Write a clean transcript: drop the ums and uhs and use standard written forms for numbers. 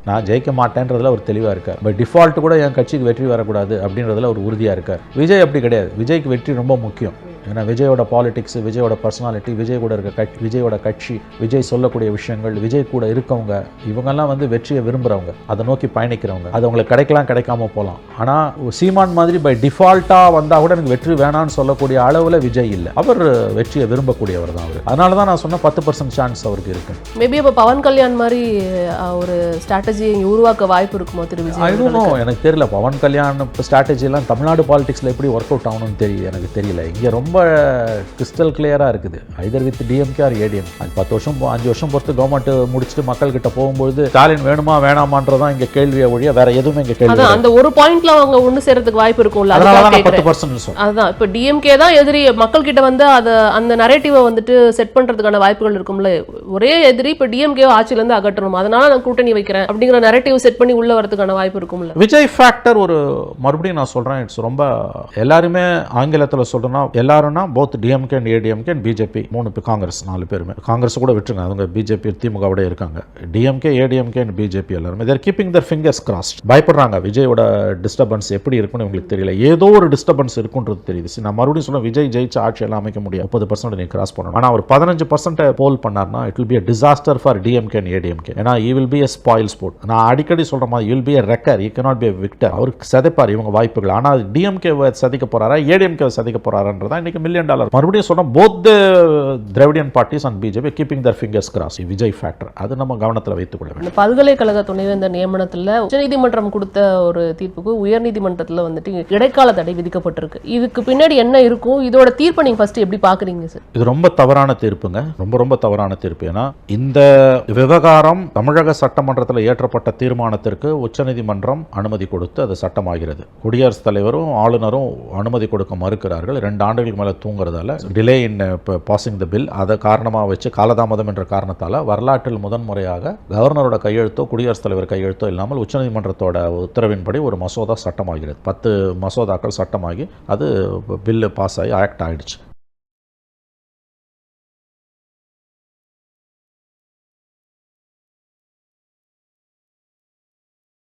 நான் ஜெயிக்க மாட்டேன்றதுல ஒரு தெளிவாக இருக்கார். பட் டிஃபால்ட் கூட என் கட்சிக்கு வெற்றி வரக்கூடாது அப்படின்றதுல ஒரு உறுதியாக இருக்கார். விஜய் அப்படி கிடையாது. விஜய்க்கு வெற்றி ரொம்ப முக்கியம். ஏன்னா விஜயோட பாலிடிக்ஸ், விஜயோட பர்சனாலிட்டி, விஜய் கூட இருக்க விஜயோட கட்சி, விஜய் சொல்லக்கூடிய விஷயங்கள், விஜய் கூட இருக்கவங்க, இவங்கெல்லாம் வந்து வெற்றியை விரும்புகிறவங்க, அதை நோக்கி பயணிக்கிறவங்க. அது அவங்களுக்கு கிடைக்கலாம், கிடைக்காம போகலாம். ஆனால் சீமான் மாதிரி பை டிஃபால்ட்டாக வந்தால் கூட எனக்கு வெற்றி வேணான்னு சொல்லக்கூடிய அளவில் விஜய் இல்லை. அவர் வெற்றியை விரும்பக்கூடியவர் தான் அவர். அதனால தான் நான் சொன்ன 10% சான்ஸ் அவருக்கு இருக்கு. மேபி இப்போ பவன் கல்யாண் மாதிரி ஒரு ஸ்ட்ராட்டஜி உருவாக்க வாய்ப்பு இருக்குமோ திரு விஜய்? எனக்கு தெரியல. பவன் கல்யாண் ஸ்ட்ராட்டஜிலாம் தமிழ்நாடு பாலிடிக்ஸில் எப்படி ஒர்க் அவுட் ஆகணும்னு எனக்கு தெரியல. இங்கே ரொம்ப கிறிஸ்டல் கிளியராக இருக்குது. Either with DMK or ADMK. 10 வருஷம் 5 வருஷம் பொறுத்து கவர்மெண்ட் முடிச்சுட்டு மக்கள்கிட்ட போகும்போது ஸ்டாலின் வேணுமா வேணாமான்றதான் இங்கே கேள்வியை ஒழிய வேற எதுவுமே இங்கே கேள்வி. அந்த ஒரு பாயிண்ட்ல அவங்க ஒன்று சேர்றதுக்கு வாய்ப்பு இருக்கும்ல. அதனால 10% அதுதான் இப்போ டிஎம்கே தான் எதிரி. மக்கள் கிட்ட வந்து அந்த நரேட்டிவை வந்துட்டு செட் பண்றதுக்கான வாய்ப்புகள் இருக்கும்ல. ஒரே எதிரி இப்போ டிஎம்கே ஆட்சியில இருந்து அகற்றணும், அதனால நான் கூட்டணி வைக்கிறேன் அப்படிங்கிற நரேட்டிவ் செட் பண்ணி உள்ள வரதுக்கான வாய்ப்பு இருக்கும்ல. விஜய் ஃபேக்டர் ஒரு மறுபடியும் நான் சொல்றேன், இட்ஸ் ரொம்ப எல்லாருமே ஆங்கிலத்தில் சொல்றேன்னா எல்லாரும்னா both DMK and ADMK and BJP 3 Congress 4 பேருமே. காங்கிரஸ் கூட விட்டுருங்க, அவங்க பிஜேபி திமுகவோட இருக்காங்க. டிஎம்கே ஏடிஎம்கே அண்ட் பிஜேபி எல்லாருமே தேர் கீப்பிங் தர் ஃபிங்கர்ஸ் கிராஸ்ட். பயப்படுறாங்க விஜயோட டிஸ்டர்பன்ஸ் எப்படி இருக்குன்னு உங்களுக்கு தெரியல. ஏதோ ஒரு டிஸ்டர்பன்ஸ் இருக்குன்றது தெரியுது. நான் மறுபடியும் சொல்ல, விஜய் ஜெயிச்ச ஆட்சியெல்லாம் அமைக்க முடியும். 30% நீ கிராஸ் பண்ணணும். ஆனால் அவர் 15% போல் பண்ணார்னா it will be a disaster for DMK and ADMK. ஏன்னா he will be a spoil sport. நான் அடிக்கடி சொல்ற மாதிரி you will be a wrecker, you cannot be a victor. அவருக்கு சதைப்பார் இவங்க வாய்ப்புகள். ஆனால் டிஎம்கே சதிக்க போறாரா ஏடிஎம்கே சதிக்க போறாரான்றதான் இன்னைக்கு $1 million. மறுபடியும் சொன்னா both the Dravidian parties and BJP keeping their fingers crossed. Vijay factor அது நம்ம கவனத்தில் வைத்துக் கொள்ள வேண்டும். பல்கலைக்கழக துணைவேந்தர் நியமனத்தில் உச்சநீதிமன்றம் கொடுத்த ஒரு தீர்ப்புக்கு உயர்நீதிமன்றத்தில் வந்துட்டு இடைக்கால தடை விதிக்கப்பட்டிருக்கு. இதுக்கு பின்னாடி என்ன இருக்கும்? இதோட தீர்ப்பை நீங்க ஃபர்ஸ்ட் எப்படி பாக்குறீங்க சார்? இது ரொம்ப தவறான தீர்ப்புங்க. ரொம்ப தவறான தீர்ப்பு. ஏன்னா இந்த விவகாரம் தமிழக சட்டமன்றத்தில் ஏற்றப்பட்ட தீர்மானத்திற்கு உச்சநீதிமன்றம் அனுமதி கொடுத்து அது சட்டமாகிறது. குடியரசுத் தலைவரும் ஆளுநரும் அனுமதி கொடுக்க மறுக்கிறார்கள். 2 ஆண்டுகளுக்கு மேலே தூங்குறதால delay in passing the bill. அதை காரணமாக வச்சு காலதாமதம் என்ற காரணத்தால் வரலாற்றில் முதன்முறையாக கவர்னரோட கையெழுத்தோ குடியரசுத் தலைவர் கையெழுத்தோ இல்லாமல் உச்சநீதிமன்றத்தோட உத்தரவின்படி ஒரு மசோதா சட்டமாகிறது. 10 மசோதாக்கள் சட்டமாகி அது பில்லு பாஸ் ஆகி ஆக்ட் ஆயிடுச்சு.